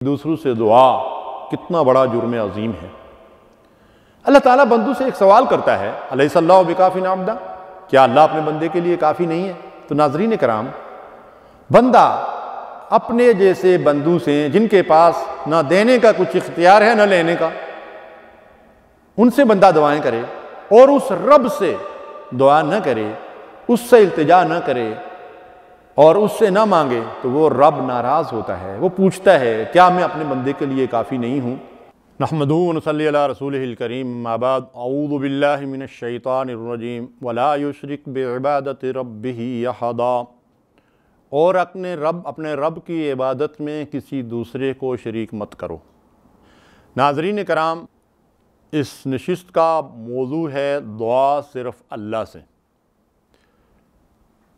دوسروں سے دعا کتنا بڑا جرم عظیم ہے۔ اللہ تعالیٰ بندوں سے ایک سوال کرتا ہے، الیس اللہ بکافٍ عبدہ، کیا اللہ اپنے بندے کے لیے کافی نہیں ہے؟ تو ناظرین کرام، بندہ اپنے جیسے بندوں سے جن کے پاس نہ دینے کا کچھ اختیار ہے نہ لینے کا، ان سے بندہ دعائیں کرے اور اس رب سے دعا نہ کرے، اس سے التجا نہ کرے اور اس سے نہ مانگے، تو وہ رب ناراض ہوتا ہے، وہ پوچھتا ہے کیا میں اپنے بندے کے لیے کافی نہیں ہوں؟ نحمدہ و نصلی علی رسولہ الکریم، اما بعد، اعوذ باللہ من الشیطان الرجیم، ولا یشرک بعبادۃ ربہ احدا، اور اپنے رب کی عبادت میں کسی دوسرے کو شریک مت کرو۔ ناظرین کرام، اس نشست کا موضوع ہے دعا صرف اللہ سے۔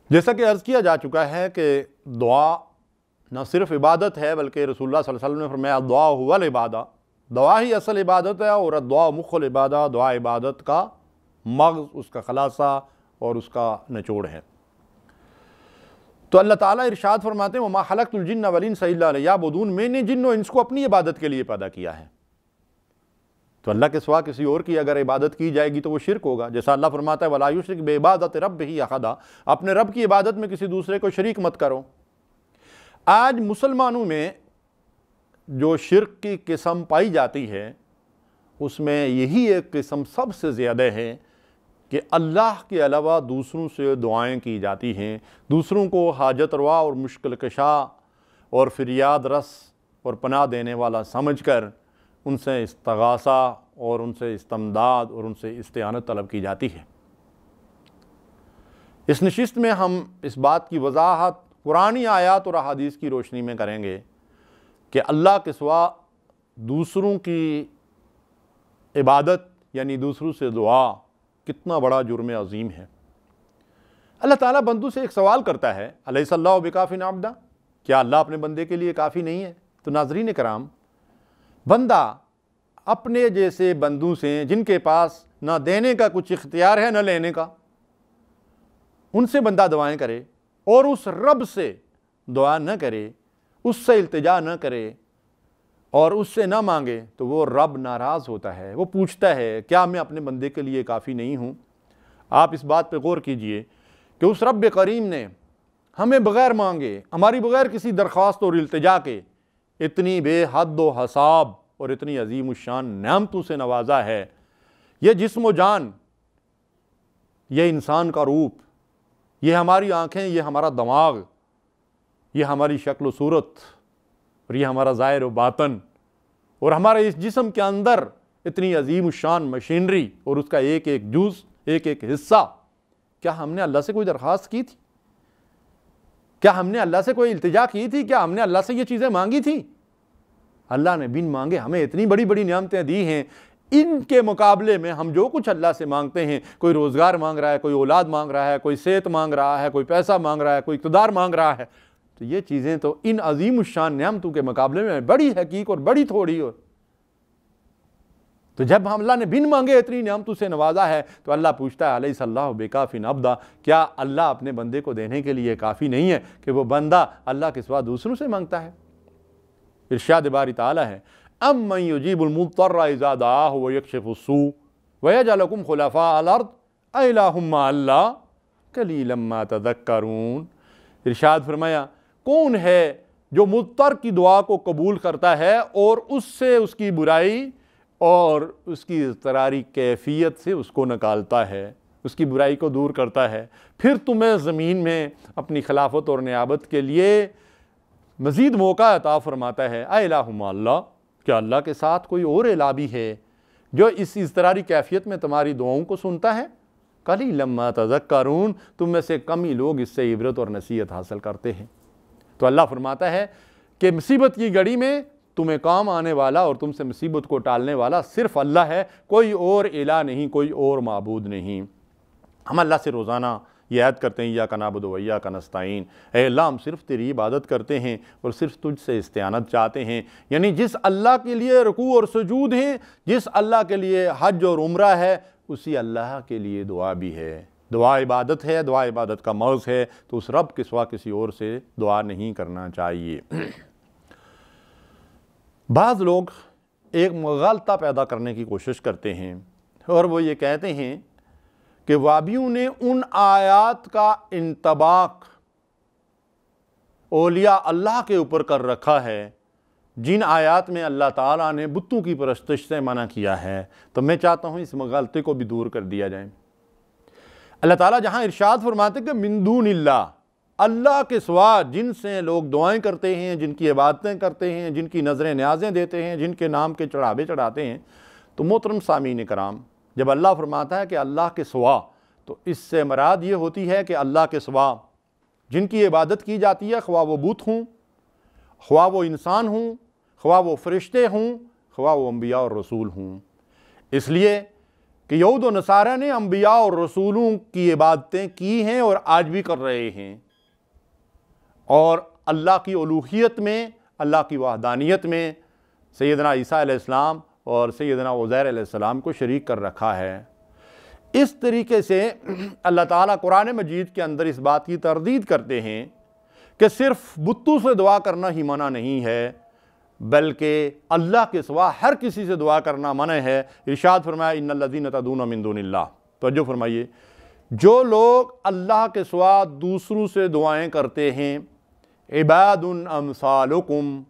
جیسا کہ عرض کیا جا چکا ہے کہ دعا نہ صرف عبادت ہے بلکہ رسول اللہ صلی اللہ علیہ وسلم نے فرمایا دعا هو العبادہ، دعا ہی اصل عبادت ہے، اور دعا مخ العبادہ، دعا عبادت کا مغز، اس کا خلاصہ اور اس کا نچوڑ ہے۔ تو اللہ تعالیٰ ارشاد فرماتے ہیں وَمَا خَلَقْتُ الْجِنَّ وَالْإِنسَ إِلَّا لِيَعْبُدُونَ، میں نے جن و انس کو اپنی عبادت کے لیے پیدا کیا ہے۔ تو اللہ کے سوا کسی اور کی اگر عبادت کی جائے گی تو وہ شرک ہوگا، جیسا اللہ فرماتا ہے وَلَا يُشْرِكْ بِعِبَادَةِ رَبِّهِ أَحَدًا، اپنے رب کی عبادت میں کسی دوسرے کو شریک مت کرو۔ آج مسلمانوں میں جو شرک کی قسم پائی جاتی ہے اس میں یہی ایک قسم سب سے زیادہ ہے کہ اللہ کے علاوہ دوسروں سے دعائیں کی جاتی ہیں، دوسروں کو حاجت روا اور مشکل کشا اور فریاد رس اور پناہ دینے والا سمجھ کر ان سے استغاثہ اور ان سے استمداد اور ان سے استعانت طلب کی جاتی ہے۔ اس نشست میں ہم اس بات کی وضاحت قرآنی آیات اور احادیث کی روشنی میں کریں گے کہ اللہ کے سوا دوسروں کی عبادت یعنی دوسروں سے دعا کتنا بڑا جرم عظیم ہے۔ اللہ تعالیٰ بندوں سے ایک سوال کرتا ہے، الیس اللہ بکافٍ عبدہ، کیا اللہ اپنے بندے کے لیے کافی نہیں ہے؟ تو ناظرین کرام، بندہ اپنے جیسے بندوں سے جن کے پاس نہ دینے کا کچھ اختیار ہے نہ لینے کا، ان سے بندہ دعائیں کرے اور اس رب سے دعا نہ کرے، اس سے التجا نہ کرے اور اس سے نہ مانگے، تو وہ رب ناراض ہوتا ہے، وہ پوچھتا ہے کیا میں اپنے بندے کے لیے کافی نہیں ہوں؟ آپ اس بات پہ غور کیجئے کہ اس رب کریم نے ہمیں بغیر مانگے، ہماری بغیر کسی درخواست اور التجا کے اتنی بے حد و حساب اور اتنی عظیم الشان نعمتوں سے نوازا ہے۔ یہ جسم و جان، یہ انسان کا روپ، یہ ہماری آنکھیں، یہ ہمارا دماغ، یہ ہماری شکل و صورت اور یہ ہمارا ظاہر و باطن، اور ہمارے اس جسم کے اندر اتنی عظیم الشان مشینری اور اس کا ایک ایک جز، ایک ایک حصہ، کیا ہم نے اللہ سے کوئی درخواست کی تھی؟ کیا ہم نے اللہ سے کوئی التجا کی تھی؟ کیا ہم نے اللہ سے یہ چیزیں مانگی تھی؟ اللہ نے بن مانگے ہمیں اتنی بڑی بڑی نعمتیں دی ہیں، ان کے مقابلے میں ہم جو کچھ اللہ سے مانگتے ہیں، کوئی روزگار مانگ رہا ہے، کوئی اولاد مانگ رہا ہے، کوئی صحت مانگ رہا ہے، کوئی پیسہ مانگ رہا ہے، کوئی اقتدار مانگ رہا ہے، تو یہ چیزیں تو ان عظیم الشان نعمتوں کے مقابلے میں بڑی حقیق اور بڑی تھوڑی ہو۔ تو جب اللہ نے بن مانگے اتنی نعمتوں سے نوازا ہے تو اللہ پوچھتا ہے الیس اللہ بکافٍ عبدہ، کیا اللہ اپنے بندے کو دینے کے لیے کافی نہیں ہے کہ وہ بندہ اللہ کے سوا دوسروں سے مانگتا ہے؟ ارشاد باری تعالیٰ ہے امن یجیب المضطر اذا دعاہ ویکشف السوء ویجعلکم خلفاء الارض االہ مع اللہ قلیلا ما تذکرون۔ ارشاد فرمایا کون ہے جو مضطر کی دعا کو قبول کرتا ہے اور اس سے اس کی برائی اور اس کی اضطراری کیفیت سے اس کو نکالتا ہے، اس کی برائی کو دور کرتا ہے، پھر تمہیں زمین میں اپنی خلافت اور نیابت کے لیے مزید موقع عطا فرماتا ہے۔ الہ مع اللہ، کیا اللہ کے ساتھ کوئی اور الہ بھی ہے جو اس اضطراری کیفیت میں تمہاری دعاؤں کو سنتا ہے؟ قلیلا ما تذکرون، تم میں سے کم ہی لوگ اس سے عبرت اور نصیحت حاصل کرتے ہیں۔ تو اللہ فرماتا ہے کہ مصیبت کی گھڑی میں تمہیں کام آنے والا اور تم سے مصیبت کو ٹالنے والا صرف اللہ ہے، کوئی اور الہ نہیں، کوئی اور معبود نہیں۔ ہم اللہ سے روزانہ یہ عہد کرتے ہیں ایاک نعبد و ایاک نستعین، اے اللہ ہم صرف تیری عبادت کرتے ہیں اور صرف تجھ سے استعانت چاہتے ہیں، یعنی جس اللہ کے لیے رکوع اور سجود ہیں، جس اللہ کے لیے حج اور عمرہ ہے، اسی اللہ کے لیے دعا بھی ہے۔ دعا عبادت ہے، دعا عبادت کا مغز ہے، تو اس رب کے سوا کسی اور سے دعا نہیں کرنا چاہیے۔ بعض لوگ ایک مغالطہ پیدا کرنے کی کوشش کرتے ہیں اور وہ یہ کہتے ہیں کہ وابیوں نے ان آیات کا انطباق اولیاء اللہ کے اوپر کر رکھا ہے جن آیات میں اللہ تعالیٰ نے بتوں کی پرستش سے منع کیا ہے۔ تو میں چاہتا ہوں اس مغالطے کو بھی دور کر دیا جائے۔ اللہ تعالیٰ جہاں ارشاد فرماتے ہیں کہ من دون اللہ، اللہ کے سوا جن سے لوگ دعائیں کرتے ہیں، جن کی عبادتیں کرتے ہیں، جن کی نظریں نیازیں دیتے ہیں، جن کے نام کے چڑھاوے چڑھاتے ہیں، تو محترم سامعین کرام، جب اللہ فرماتا ہے کہ اللہ کے سوا، تو اس سے مراد یہ ہوتی ہے کہ اللہ کے سوا جن کی عبادت کی جاتی ہے، خواہ وہ بت ہوں، خواہ وہ انسان ہوں، خواہ وہ فرشتے ہوں، خواہ وہ انبیاء اور رسول ہوں۔ اس لیے کہ یہود و نصارہ نے انبیاء اور رسولوں کی عبادتیں کی ہیں اور آج بھی کر رہے ہیں، اور اللہ کی الوہیت میں، اللہ کی وحدانیت میں سیدنا عیسیٰ علیہ السلام اور سیدنا عزیر علیہ السلام کو شریک کر رکھا ہے۔ اس طریقے سے اللہ تعالیٰ قرآن مجید کے اندر اس بات کی تردید کرتے ہیں کہ صرف بتوں سے دعا کرنا ہی منع نہیں ہے، بلکہ اللہ کے سوا ہر کسی سے دعا کرنا منع ہے۔ ارشاد فرمایا ان الذین تدعون من دون اللہ، توجہ فرمائیے، جو لوگ اللہ کے سوا دوسروں سے دعائیں کرتے ہیں، عباد امثالکم،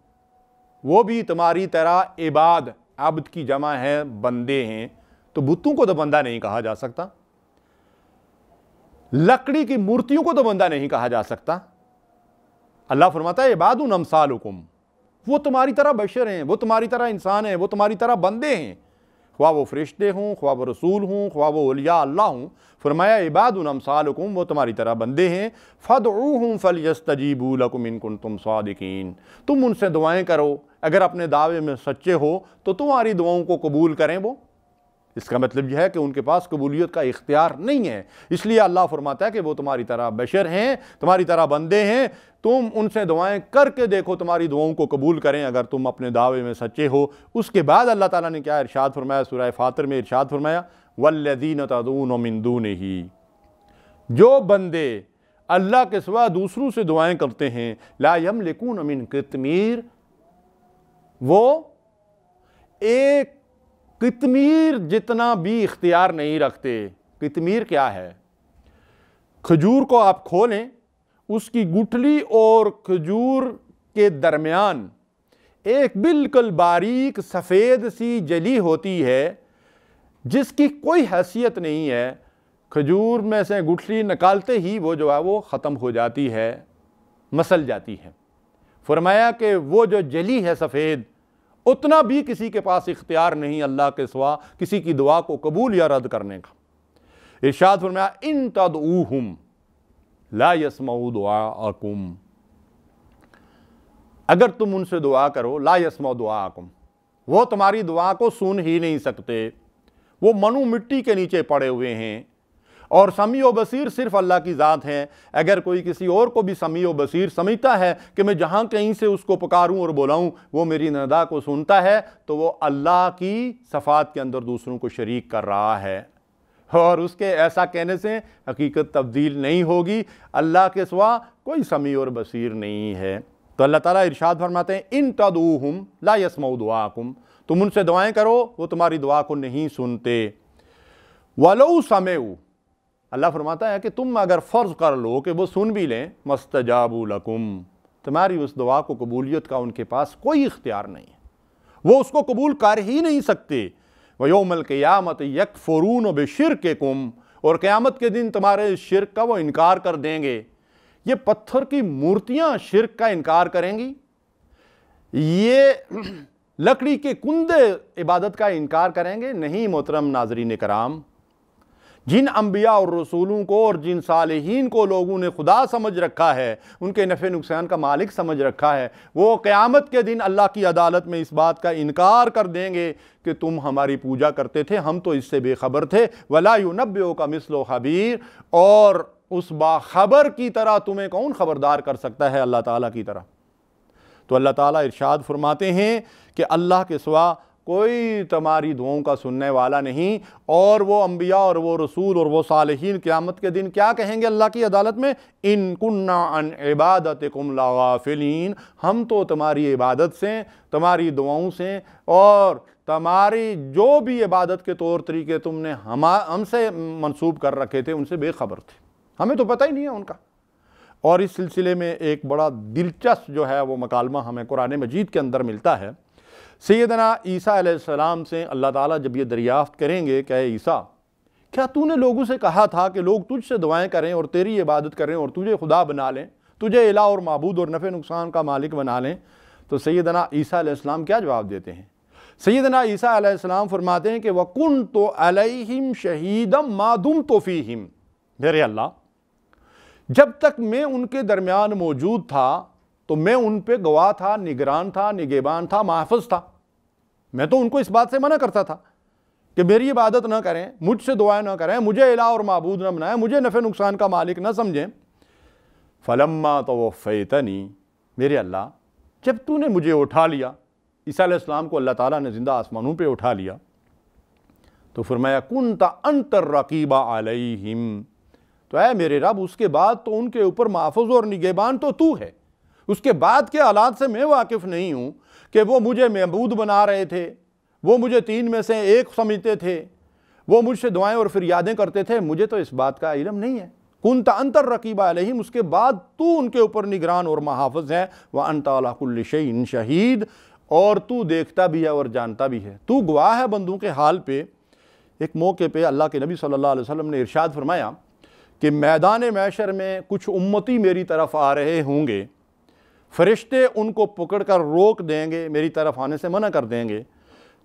وہ بھی تمہاری طرح عباد، عبد کی جمع ہے بندے ہیں، تو بتوں کو تو بندہ نہیں کہا جا سکتا، لکڑی کی مورتیوں کو تو بندہ نہیں کہا جا سکتا۔ اللہ فرماتا ہے عباد امثالکم، وہ تمہاری طرح بشر ہیں، وہ تمہاری طرح انسان ہیں، وہ تمہاری طرح بندے ہیں، خواہ وہ فرشتے ہوں، خواہ وہ رسول ہوں، خواہ وہ اولیاء اللہ ہوں۔ فرمایا عباد امثالکم، وہ تمہاری طرح بندے ہیں، فادعوہم فلیستجیبوا لکم ان کنتم صادقین، تم ان سے دعائیں کرو، اگر اپنے دعوے میں سچے ہو تو تمہاری دعاؤں کو قبول کریں وہ۔ اس کا مطلب یہ ہے کہ ان کے پاس قبولیت کا اختیار نہیں ہے، اس لیے اللہ فرماتا ہے کہ وہ تمہاری طرح بشر ہیں، تمہاری طرح بندے ہیں، تم ان سے دعائیں کر کے دیکھو، تمہاری دعاؤں کو قبول کریں اگر تم اپنے دعوے میں سچے ہو۔ اس کے بعد اللہ تعالیٰ نے کیا ارشاد فرمایا؟ سورہ فاطر میں ارشاد فرمایا والذین تدعون من دونہ، جو بندے اللہ کے سوا دوسروں سے دعائیں کرتے ہیں، لا یملکون من قطمیر، وہ ایک قطمیر جتنا بھی اختیار نہیں رکھتے۔ قطمیر کیا ہے؟ کھجور کو آپ کھولیں، اس کی گٹھلی اور کھجور کے درمیان ایک بالکل باریک سفید سی جلی ہوتی ہے جس کی کوئی حیثیت نہیں ہے، کھجور میں سے گٹھلی نکالتے ہی وہ جو ہے وہ ختم ہو جاتی ہے، مسل جاتی ہے۔ فرمایا کہ وہ جو جلی ہے سفید، اتنا بھی کسی کے پاس اختیار نہیں اللہ کے سوا کسی کی دعا کو قبول یا رد کرنے کا۔ ارشاد فرمایا ان تدعوہم لا يسمعوا دعاءکم، اگر تم ان سے دعا کرو، لا يسمعوا دعاءکم، وہ تمہاری دعا کو سن ہی نہیں سکتے، وہ منو مٹی کے نیچے پڑے ہوئے ہیں، اور سمیع و بصیر صرف اللہ کی ذات ہے۔ اگر کوئی کسی اور کو بھی سمیع و بصیر سمجھتا ہے کہ میں جہاں کہیں سے اس کو پکاروں اور بلاؤں وہ میری ندا کو سنتا ہے، تو وہ اللہ کی صفات کے اندر دوسروں کو شریک کر رہا ہے، اور اس کے ایسا کہنے سے حقیقت تبدیل نہیں ہوگی۔ اللہ کے سوا کوئی سمیع اور بصیر نہیں ہے۔ تو اللہ تعالیٰ ارشاد فرماتے ہیں ان تدعوہم لا يسمعوا دعاءکم، تم ان سے دعائیں کرو، وہ تمہاری دعا کو نہیں سنتے۔ وَلَوْ سَمِعُوا، اللہ فرماتا ہے کہ تم اگر فرض کر لو کہ وہ سن بھی لیں، مَسْتَجَابُوا لَكُمْ، تمہاری اس دعا کو قبولیت کا ان کے پاس کوئی اختیار نہیں ہے، وہ اس کو قبول کر ہی نہیں سکتے۔ وَيَوْمَ الْقِيَامَةِ يَكْفُرُونَ بِشِرْكِكُمْ، اور قیامت کے دن تمہارے شرک کا وہ انکار کر دیں گے۔ یہ پتھر کی مورتیاں شرک کا انکار کریں گی، یہ لکڑی کے کندے عبادت کا انکار کریں گے؟ نہیں محترم ناظرین کرام، جن انبیاء اور رسولوں کو اور جن صالحین کو لوگوں نے خدا سمجھ رکھا ہے، ان کے نفع نقصان کا مالک سمجھ رکھا ہے، وہ قیامت کے دن اللہ کی عدالت میں اس بات کا انکار کر دیں گے کہ تم ہماری پوجا کرتے تھے، ہم تو اس سے بے خبر تھے۔ وَلَا يُنَبِّئُكَ مِثْلُ خَبِيرٍ، اور اس باخبر کی طرح تمہیں کون خبردار کر سکتا ہے اللہ تعالیٰ کی طرح۔ تو اللہ تعالیٰ ارشاد فرماتے ہیں کہ اللہ کے سوا کوئی تمہاری دعاؤں کا سننے والا نہیں۔ اور وہ انبیاء اور وہ رسول اور وہ صالحین قیامت کے دن کیا کہیں گے اللہ کی عدالت میں؟ ان کننا عن عبادتکم لغافلین، ہم تو تمہاری عبادت سے، تمہاری دعاؤں سے اور تمہاری جو بھی عبادت کے طور طریقے تم نے ہم سے منسوب کر رکھے تھے ان سے بے خبر تھے، ہمیں تو پتہ ہی نہیں ہے ان کا۔ اور اس سلسلے میں ایک بڑا دلچسپ جو ہے وہ مکالمہ ہمیں قرآن مجید کے اندر ملتا ہے۔ سیدنا عیسیٰ علیہ السلام سے اللہ تعالیٰ جب یہ دریافت کریں گے کہ اے عیسیٰ، کیا تو نے لوگوں سے کہا تھا کہ لوگ تجھ سے دعائیں کریں اور تیری عبادت کریں اور تجھے خدا بنا لیں، تجھے الہ اور معبود اور نفع نقصان کا مالک بنا لیں؟ تو سیدنا عیسیٰ علیہ السلام کیا جواب دیتے ہیں؟ سیدنا عیسیٰ علیہ السلام فرماتے ہیں کہ وَكُنْتُ عَلَيْهِمْ شَهِيدًا مَا دُمْتُ فِيهِمْ، میرے اللہ جب تک میں ان کے درمیان موجود تھا تو میں ان پہ گواہ تھا، نگران تھا، نگہبان تھا، محافظ تھا۔ میں تو ان کو اس بات سے منع کرتا تھا کہ میری عبادت نہ کریں، مجھ سے دعائیں نہ کریں، مجھے الہ اور معبود نہ بنائیں، مجھے نفع نقصان کا مالک نہ سمجھیں۔ فَلَمَّا تَوَفَّيْتَنِي، میرے اللہ جب تو نے مجھے اٹھا لیا، عیسیٰ علیہ السلام کو اللہ تعالیٰ نے زندہ آسمانوں پہ اٹھا لیا، تو فرمایا كُنْتَ أَنْتَ الرَّقِيبَ عَلَيْهِمْ، تو اے میرے رب اس کے بعد تو ان کے اوپر محافظ اور نگہبان تو ہے، اس کے بعد کے حالات سے میں واقف نہیں ہوں کہ وہ مجھے معبود بنا رہے تھے، وہ مجھے تین میں سے ایک سمجھتے تھے، وہ مجھ سے دعائیں اور فریادیں کرتے تھے، مجھے تو اس بات کا علم نہیں ہے۔ كُنْتَ أَنْتَ الرَّقِيبَ عَلَيْهِمْ، اس کے بعد تو ان کے اوپر نگران اور محافظ ہے، وَأَنْتَ عَلَىٰ كُلِّ شَيْءٍ شَهِيدٌ، اور تو دیکھتا بھی ہے اور جانتا بھی ہے، تو گواہ ہے بندوں کے حال پہ۔ ایک موقع پہ اللہ کے نبی صلی اللہ علیہ وسلم نے ارشاد فرمایا کہ میدان محشر میں کچھ امتی میری طرف آ رہے ہوں گے، فرشتے ان کو پکڑ کر روک دیں گے، میری طرف آنے سے منع کر دیں گے،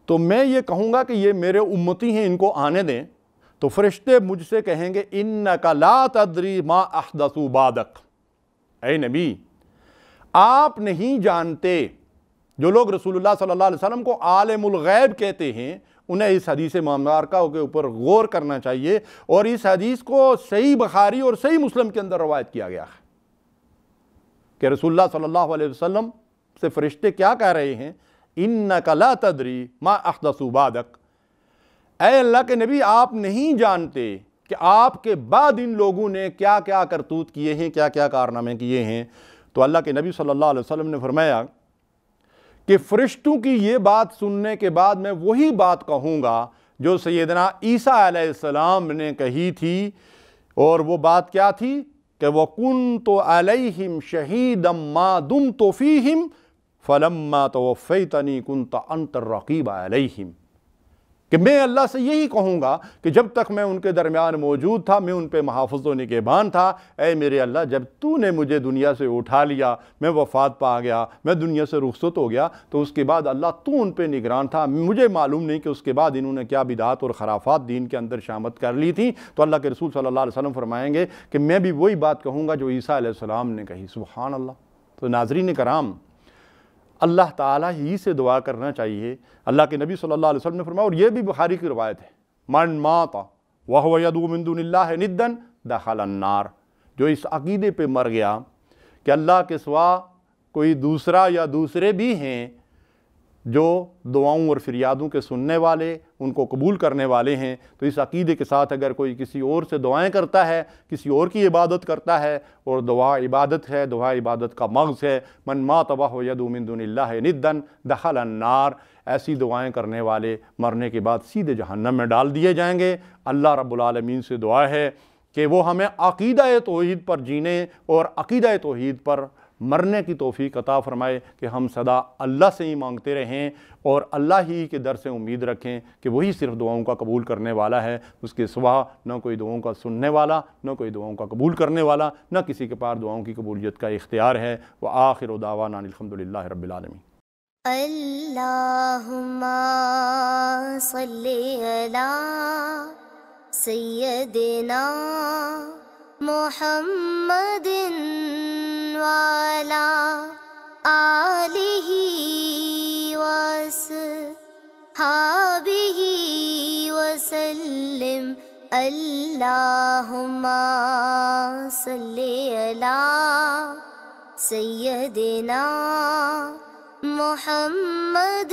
تو میں یہ کہوں گا کہ یہ میرے امتی ہیں، ان کو آنے دیں، تو فرشتے مجھ سے کہیں گے اِنَّكَ لَا تَدْرِي مَا أَحْدَثُوا بَعْدَكَ، اے نبی آپ نہیں جانتے۔ جو لوگ رسول اللہ صلی اللہ علیہ وسلم کو عالم الغیب کہتے ہیں، انہیں اس حدیث مبارکہ کے اوپر غور کرنا چاہیے، اور اس حدیث کو صحیح بخاری اور صحیح مسلم کے اندر روایت کیا گیا ہے کہ رسول اللہ صلی اللہ علیہ وسلم سے فرشتے کیا کہہ رہے ہیں؟ اِنَّكَ لَا تَدْرِي مَا أَحْدَثُوا بَعْدَكَ، اے اللہ کے نبی آپ نہیں جانتے کہ آپ کے بعد ان لوگوں نے کیا کیا کرتوت کیے ہیں، کیا کیا کارنامے کیے ہیں۔ تو اللہ کے نبی صلی اللہ علیہ وسلم نے فرمایا کہ فرشتوں کی یہ بات سننے کے بعد میں وہی بات کہوں گا جو سیدنا عیسیٰ علیہ السلام نے کہی تھی، اور وہ بات کیا تھی کہ وَكُنْتُ عَلَيْهِمْ شَهِيدًا مَا دُمْتُ فِيهِمْ فَلَمَّا تَوَفَّيْتَنِي كُنْتَ أَنْتَ الرَّقِيبَ عَلَيْهِمْ، کہ میں اللہ سے یہی کہوں گا کہ جب تک میں ان کے درمیان موجود تھا میں ان پہ محافظ و نگہبان تھا، اے میرے اللہ جب تو نے مجھے دنیا سے اٹھا لیا، میں وفات پا گیا، میں دنیا سے رخصت ہو گیا، تو اس کے بعد اللہ تو ان پہ نگران تھا، مجھے معلوم نہیں کہ اس کے بعد انہوں نے کیا بدعات اور خرافات دین کے اندر شامت کر لی تھی۔ تو اللہ کے رسول صلی اللہ علیہ وسلم فرمائیں گے کہ میں بھی وہی بات کہوں گا جو عیسیٰ علیہ السلام نے کہی۔ سبحان اللہ۔ تو ناظرین کرام، اللہ تعالیٰ ہی سے دعا کرنا چاہیے۔ اللہ کے نبی صلی اللہ علیہ وسلم نے فرمایا، اور یہ بھی بخاری کی روایت ہے، من مات وہو یدعو من دون اللہ ندا دخل النار، جو اس عقیدے پہ مر گیا کہ اللہ کے سوا کوئی دوسرا یا دوسرے بھی ہیں جو دعاؤں اور فریادوں کے سننے والے، ان کو قبول کرنے والے ہیں، تو اس عقیدے کے ساتھ اگر کوئی کسی اور سے دعائیں کرتا ہے، کسی اور کی عبادت کرتا ہے، اور دعا عبادت ہے، دعا عبادت کا مغز ہے، من مات وہو یدعو من دون اللہ ندا دخل النار، ایسی دعائیں کرنے والے مرنے کے بعد سیدھے جہنم میں ڈال دیے جائیں گے۔ اللہ رب العالمین سے دعا ہے کہ وہ ہمیں عقیدہ توحید پر جینے اور عقیدہ توحید پر مرنے کی توفیق عطا فرمائے، کہ ہم سدا اللہ سے ہی مانگتے رہیں اور اللہ ہی کے در سے امید رکھیں کہ وہی صرف دعاؤں کا قبول کرنے والا ہے، اس کے سوا نہ کوئی دعاؤں کا سننے والا، نہ کوئی دعاؤں کا قبول کرنے والا، نہ کسی کے پاس دعاؤں کی قبولیت کا اختیار ہے۔ وآخر دعوانا الحمدللہ رب العالمین۔ اللہم صلی علی سیدنا محمد وعلی آلہ وصحبہ وسلم۔ اللہم صلی علی سیدنا محمد